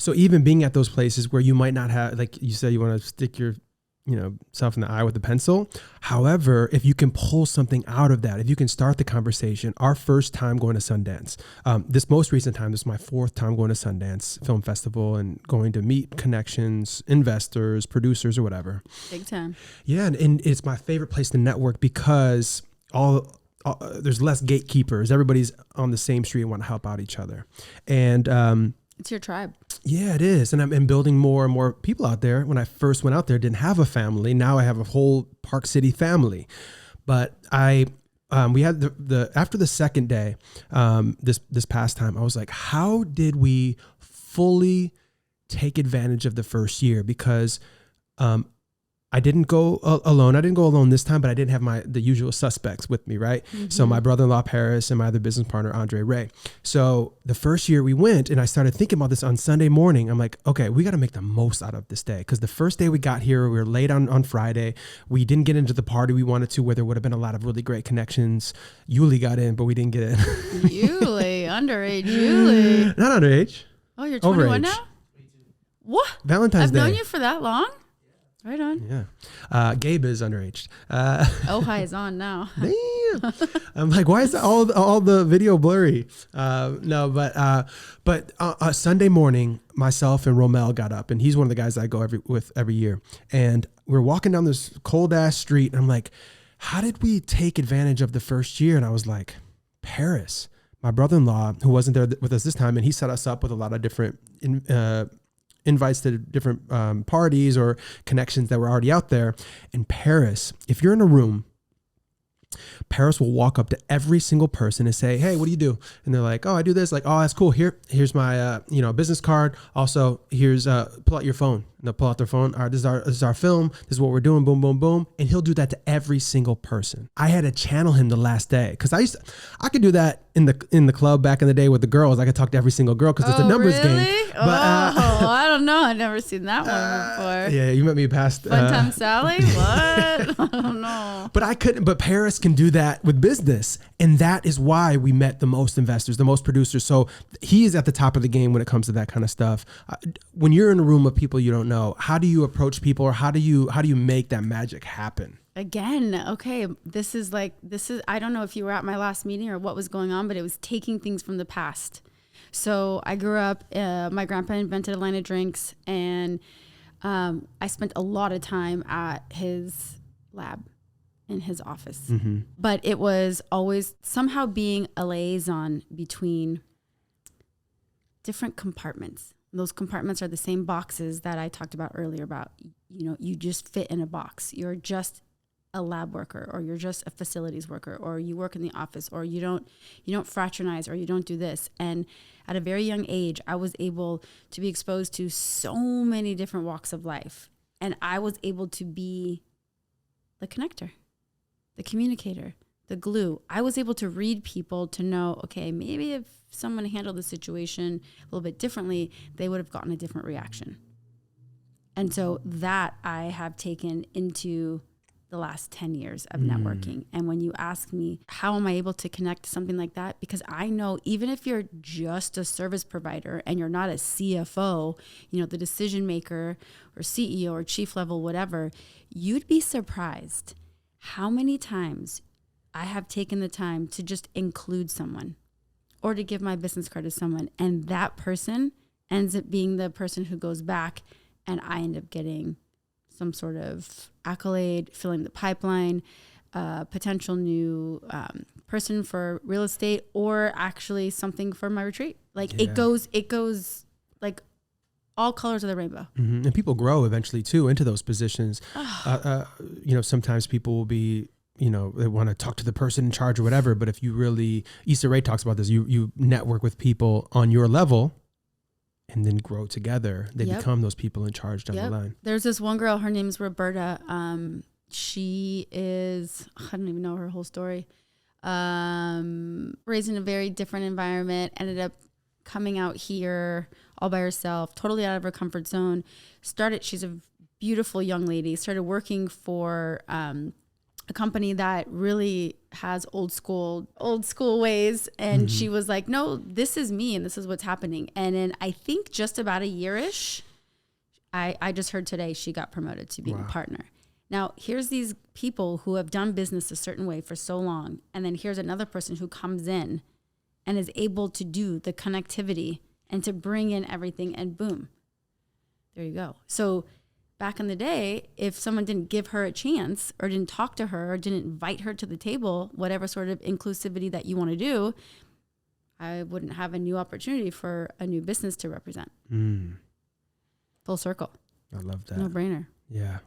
So even being at those places where you might not have, like you said, you want to stick your self in the eye with a pencil. However, if you can pull something out of that, if you can start the conversation, our first time going to Sundance, this most recent time, this is my 4th time going to Sundance Film Festival and going to meet connections, investors, producers, or whatever. Big time. Yeah. And it's my favorite place to network because there's less gatekeepers. Everybody's on the same street and want to help out each other. And, it's your tribe. yeah, it is. And I'm building more and more people out there. When I first went out there, didn't have a family. Now I have a whole Park City family. But we had after the second day, this past time, I was like, how did we fully take advantage of the first year? Because I didn't go alone. I didn't go alone this time, but I didn't have the usual suspects with me, right? Mm-hmm. So my brother-in-law, Paris, and my other business partner, Andre Ray. So the first year we went, and I started thinking about this on Sunday morning. I'm like, okay, we got to make the most out of this day. Because the first day we got here, we were late on Friday. We didn't get into the party we wanted to, where there would have been a lot of really great connections. Yuli got in, but we didn't get in. Yuli, underage Yuli. Not underage. Oh, you're 21 Overage. now? What? Valentine's Day. I've known you for that long? Right on. Yeah. Gabe is underage. Hi is on now. Damn. I'm like, why is all the video blurry? But Sunday morning, myself and Romel got up, and he's one of the guys I go every year. And we're walking down this cold ass street, and I'm like, how did we take advantage of the first year? And I was like, Paris, my brother-in-law, who wasn't there with us this time, and he set us up with a lot of different invites to different parties or connections that were already out there. In Paris, if you're in a room, Paris will walk up to every single person and say, hey, what do you do? And they're like, oh, I do this. Like, oh, that's cool. Here's my, business card. Also, here's, pull out your phone. And they'll pull out their phone. All right, this is our film. This is what we're doing. Boom, boom, boom. And he'll do that to every single person. I had to channel him the last day because I could do that in the club back in the day with the girls. I could talk to every single girl because it's a numbers game. But, I don't know. I've never seen that one before. Yeah, you met me past Fun Time Sally. What? I don't know. But I couldn't. But Paris can do that with business, and that is why we met the most investors, the most producers. So he is at the top of the game when it comes to that kind of stuff. When you're in a room of people you don't know, how do you approach people, or how do you make that magic happen? Again, okay, this is I don't know if you were at my last meeting or what was going on, but it was taking things from the past. So I grew up, my grandpa invented Atlanta Drinks, and I spent a lot of time at his lab, in his office. Mm-hmm. But it was always somehow being a liaison between different compartments. Those compartments are the same boxes that I talked about earlier about, you just fit in a box. You're just a lab worker, or you're just a facilities worker, or you work in the office, or you don't fraternize, or you don't do this. And at a very young age, I was able to be exposed to so many different walks of life. And I was able to be the connector, the communicator, the glue. I was able to read people to know, okay, maybe if someone handled the situation a little bit differently, they would have gotten a different reaction. And so that I have taken into the last 10 years of networking. And when you ask me, how am I able to connect to something like that? Because I know even if you're just a service provider and you're not a CFO, the decision maker or CEO or chief level, whatever, you'd be surprised how many times I have taken the time to just include someone or to give my business card to someone. And that person ends up being the person who goes back, and I end up getting some sort of accolade, filling the pipeline, potential new person for real estate, or actually something for my retreat. It goes like all colors of the rainbow. Mm-hmm. And people grow eventually too into those positions. Sometimes people will be, they want to talk to the person in charge or whatever. But if you really, Issa Rae talks about this, you network with people on your level, and then grow together. They become those people in charge down the line. There's this one girl, her name's Roberta. She is, I don't even know her whole story. Raised in a very different environment, ended up coming out here all by herself, totally out of her comfort zone. She's a beautiful young lady, started working for a company that really has old school ways. And she was like, no, this is me and this is what's happening. And in, I think just about a year-ish, I just heard today she got promoted to being a partner. Now, here's these people who have done business a certain way for so long. And then here's another person who comes in and is able to do the connectivity and to bring in everything, and boom, there you go. So back in the day, if someone didn't give her a chance or didn't talk to her or didn't invite her to the table, whatever sort of inclusivity that you want to do, I wouldn't have a new opportunity for a new business to represent. Full circle. I love that. No brainer. Yeah.